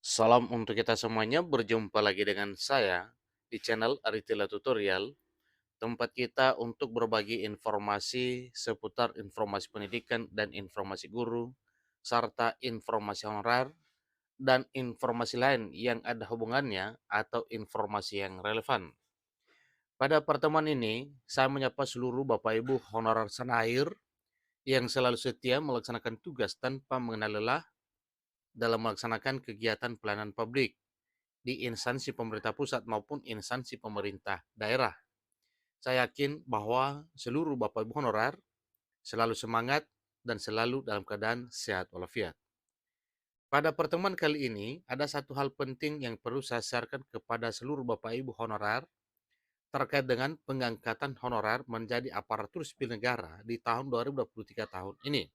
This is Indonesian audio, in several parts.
Salam untuk kita semuanya, berjumpa lagi dengan saya di channel Aritila Tutorial, tempat kita untuk berbagi informasi seputar informasi pendidikan dan informasi guru, serta informasi honorer dan informasi lain yang ada hubungannya atau informasi yang relevan. Pada pertemuan ini, saya menyapa seluruh Bapak Ibu honorer senair yang selalu setia melaksanakan tugas tanpa mengenal lelah dalam melaksanakan kegiatan pelayanan publik di instansi pemerintah pusat maupun instansi pemerintah daerah. Saya yakin bahwa seluruh Bapak Ibu honorer selalu semangat dan selalu dalam keadaan sehat walafiat. Pada pertemuan kali ini, ada satu hal penting yang perlu saya sharekan kepada seluruh Bapak Ibu honorer terkait dengan pengangkatan honorer menjadi aparatur sipil negara di tahun 2023 tahun ini.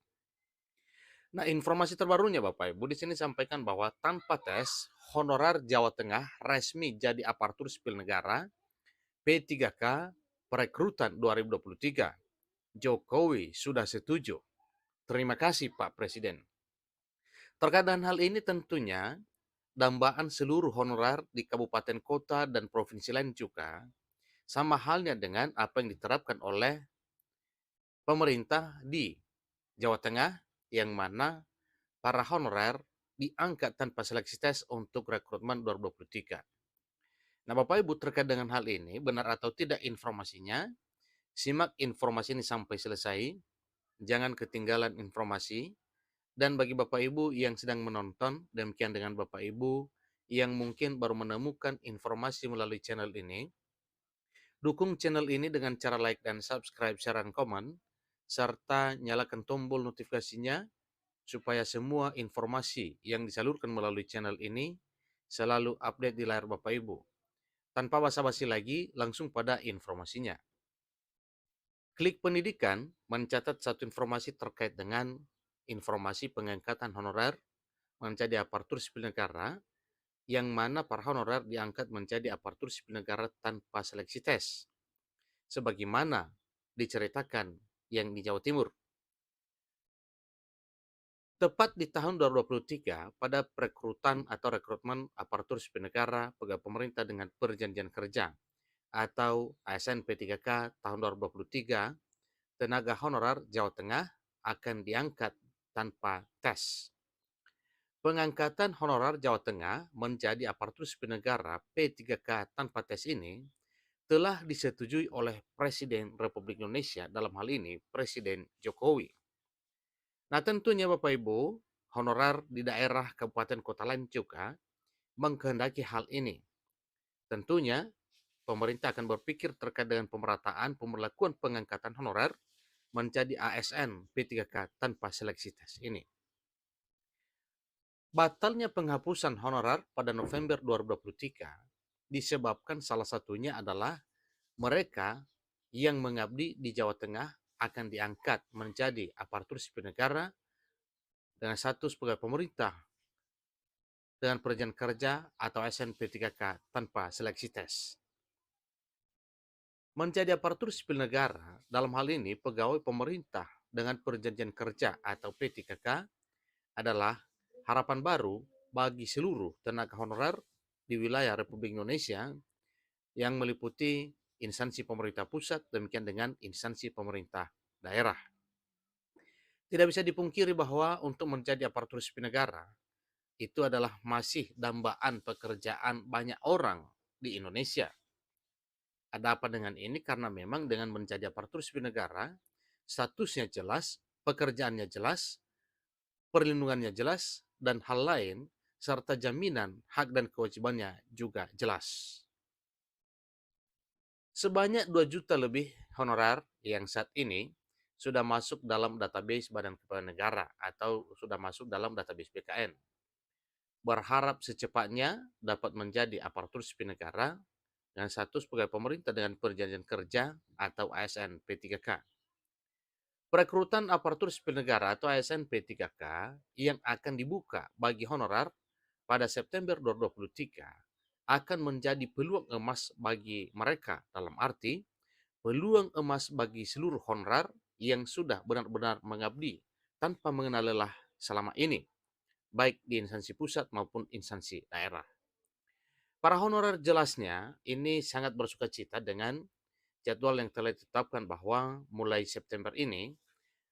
Nah, informasi terbarunya Bapak Ibu di sini sampaikan bahwa tanpa tes, honorer Jawa Tengah resmi jadi aparatur sipil negara P3K perekrutan 2023. Jokowi sudah setuju. Terima kasih Pak Presiden. Terkait dengan hal ini tentunya dambaan seluruh honorer di kabupaten kota dan provinsi lain juga sama halnya dengan apa yang diterapkan oleh pemerintah di Jawa Tengah yang mana para honorer diangkat tanpa seleksi tes untuk rekrutmen 2023. Nah Bapak Ibu terkait dengan hal ini benar atau tidak informasinya, simak informasi ini sampai selesai, jangan ketinggalan informasi. Dan bagi Bapak Ibu yang sedang menonton, demikian dengan Bapak Ibu yang mungkin baru menemukan informasi melalui channel ini, dukung channel ini dengan cara like dan subscribe, share, dan komen, serta nyalakan tombol notifikasinya supaya semua informasi yang disalurkan melalui channel ini selalu update di layar Bapak Ibu. Tanpa basa-basi lagi, langsung pada informasinya. Klik pendidikan mencatat satu informasi terkait dengan informasi pengangkatan honorer menjadi aparatur sipil negara, yang mana para honorer diangkat menjadi aparatur sipil negara tanpa seleksi tes, sebagaimana diceritakan yang di Jawa Timur. Tepat di tahun 2023, pada perekrutan atau rekrutmen aparatur sipil negara pegawai pemerintah dengan perjanjian kerja atau ASN P3K tahun 2023, tenaga honorer Jawa Tengah akan diangkat tanpa tes. Pengangkatan honorer Jawa Tengah menjadi aparatur sipil negara P3K tanpa tes ini telah disetujui oleh Presiden Republik Indonesia, dalam hal ini Presiden Jokowi. Nah tentunya Bapak Ibu, honorer di daerah kabupaten kota lain juga mengkehendaki hal ini. Tentunya pemerintah akan berpikir terkait dengan pemerataan pemberlakuan pengangkatan honorer menjadi ASN P3K tanpa seleksi tes ini. Batalnya penghapusan honorer pada November 2023 disebabkan salah satunya adalah mereka yang mengabdi di Jawa Tengah akan diangkat menjadi aparatur sipil negara dengan status pegawai pemerintah dengan perjanjian kerja atau SNP3K tanpa seleksi tes. Menjadi aparatur sipil negara, dalam hal ini pegawai pemerintah dengan perjanjian kerja atau P3K adalah harapan baru bagi seluruh tenaga honorer di wilayah Republik Indonesia yang meliputi instansi pemerintah pusat demikian dengan instansi pemerintah daerah. Tidak bisa dipungkiri bahwa untuk menjadi aparatur sipil negara itu adalah masih dambaan pekerjaan banyak orang di Indonesia. Ada apa dengan ini? Karena memang dengan menjadi aparatur sipil negara, statusnya jelas, pekerjaannya jelas, perlindungannya jelas, dan hal lain, serta jaminan hak dan kewajibannya juga jelas. Sebanyak 2 juta lebih honorer yang saat ini sudah masuk dalam database Badan Kepegawaian Negara atau sudah masuk dalam database BKN. Berharap secepatnya dapat menjadi aparatur sipil negara dengan status pegawai pemerintah dengan perjanjian kerja atau ASN P3K. Perekrutan aparatur sipil negara atau ASN P3K yang akan dibuka bagi honorer pada September 2023 akan menjadi peluang emas bagi mereka, dalam arti peluang emas bagi seluruh honorer yang sudah benar-benar mengabdi tanpa mengenal lelah selama ini. baik di instansi pusat maupun instansi daerah. Para honorer jelasnya ini sangat bersukacita dengan jadwal yang telah ditetapkan bahwa mulai September ini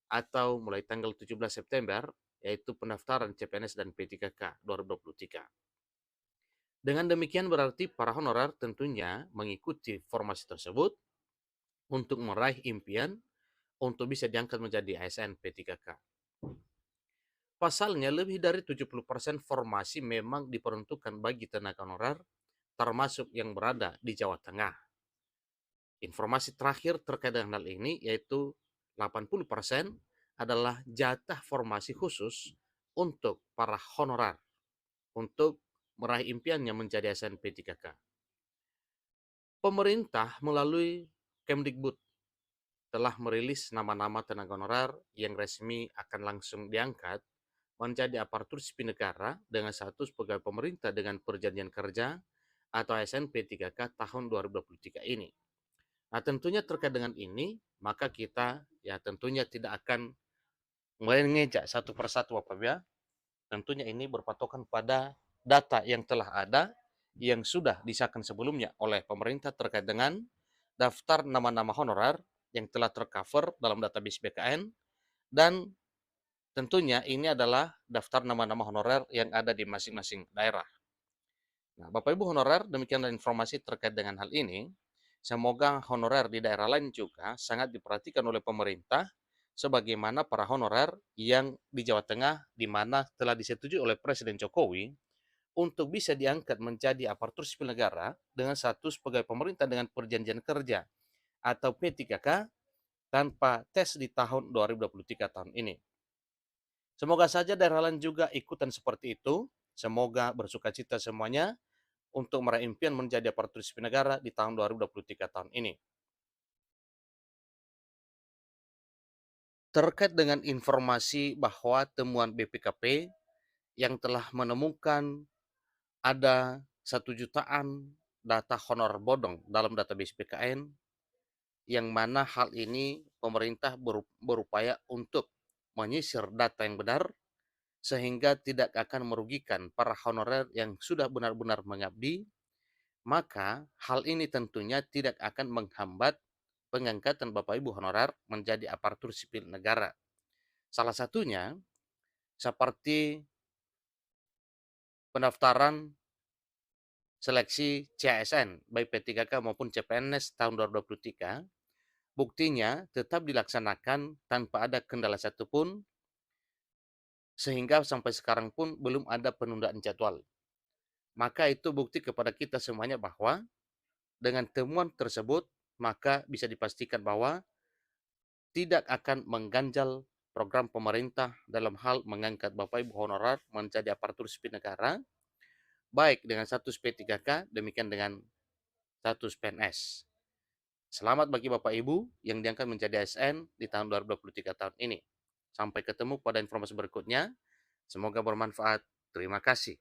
atau mulai tanggal 17 September yaitu pendaftaran CPNS dan P3K 2023. Dengan demikian berarti para honorer tentunya mengikuti formasi tersebut untuk meraih impian untuk bisa diangkat menjadi ASN P3K. Pasalnya, lebih dari 70% formasi memang diperuntukkan bagi tenaga honorer, termasuk yang berada di Jawa Tengah. Informasi terakhir terkait dengan hal ini yaitu 80% adalah jatah formasi khusus untuk para honorer untuk meraih impiannya menjadi ASN P3K. Pemerintah melalui Kemdikbud telah merilis nama-nama tenaga honorer yang resmi akan langsung diangkat menjadi aparatur sipil negara dengan status pegawai pemerintah dengan perjanjian kerja atau ASN P3K tahun 2023 ini. Nah, tentunya terkait dengan ini, maka kita ya tentunya tidak akan mengejak satu persatu apabila tentunya ini berpatokan pada data yang telah ada yang sudah disahkan sebelumnya oleh pemerintah terkait dengan daftar nama-nama honorer yang telah tercover dalam database BKN dan tentunya ini adalah daftar nama-nama honorer yang ada di masing-masing daerah. Nah, Bapak Ibu honorer, demikianlah informasi terkait dengan hal ini. Semoga honorer di daerah lain juga sangat diperhatikan oleh pemerintah sebagaimana para honorer yang di Jawa Tengah di mana telah disetujui oleh Presiden Jokowi untuk bisa diangkat menjadi aparatur sipil negara dengan status pegawai pemerintah dengan perjanjian kerja atau P3K tanpa tes di tahun 2023 tahun ini. Semoga saja daerah lain juga ikutan seperti itu. Semoga bersukacita semuanya untuk meraih impian menjadi aparatur sipil negara di tahun 2023 tahun ini. Terkait dengan informasi bahwa temuan BPKP yang telah menemukan ada 1 jutaan data honor bodong dalam database BKN, yang mana hal ini pemerintah berupaya untuk menyisir data yang benar sehingga tidak akan merugikan para honorer yang sudah benar-benar mengabdi, maka hal ini tentunya tidak akan menghambat pengangkatan Bapak Ibu honorer menjadi aparatur sipil negara. Salah satunya seperti pendaftaran seleksi CASN baik P3K maupun CPNS tahun 2023, buktinya tetap dilaksanakan tanpa ada kendala satupun sehingga sampai sekarang pun belum ada penundaan jadwal. Maka itu bukti kepada kita semuanya bahwa dengan temuan tersebut maka bisa dipastikan bahwa tidak akan mengganjal program pemerintah dalam hal mengangkat Bapak Ibu honorer menjadi aparatur sipil negara, baik dengan status P3K, demikian dengan status PNS. Selamat bagi Bapak Ibu yang diangkat menjadi ASN di tahun 2023 tahun ini. Sampai ketemu pada informasi berikutnya. Semoga bermanfaat. Terima kasih.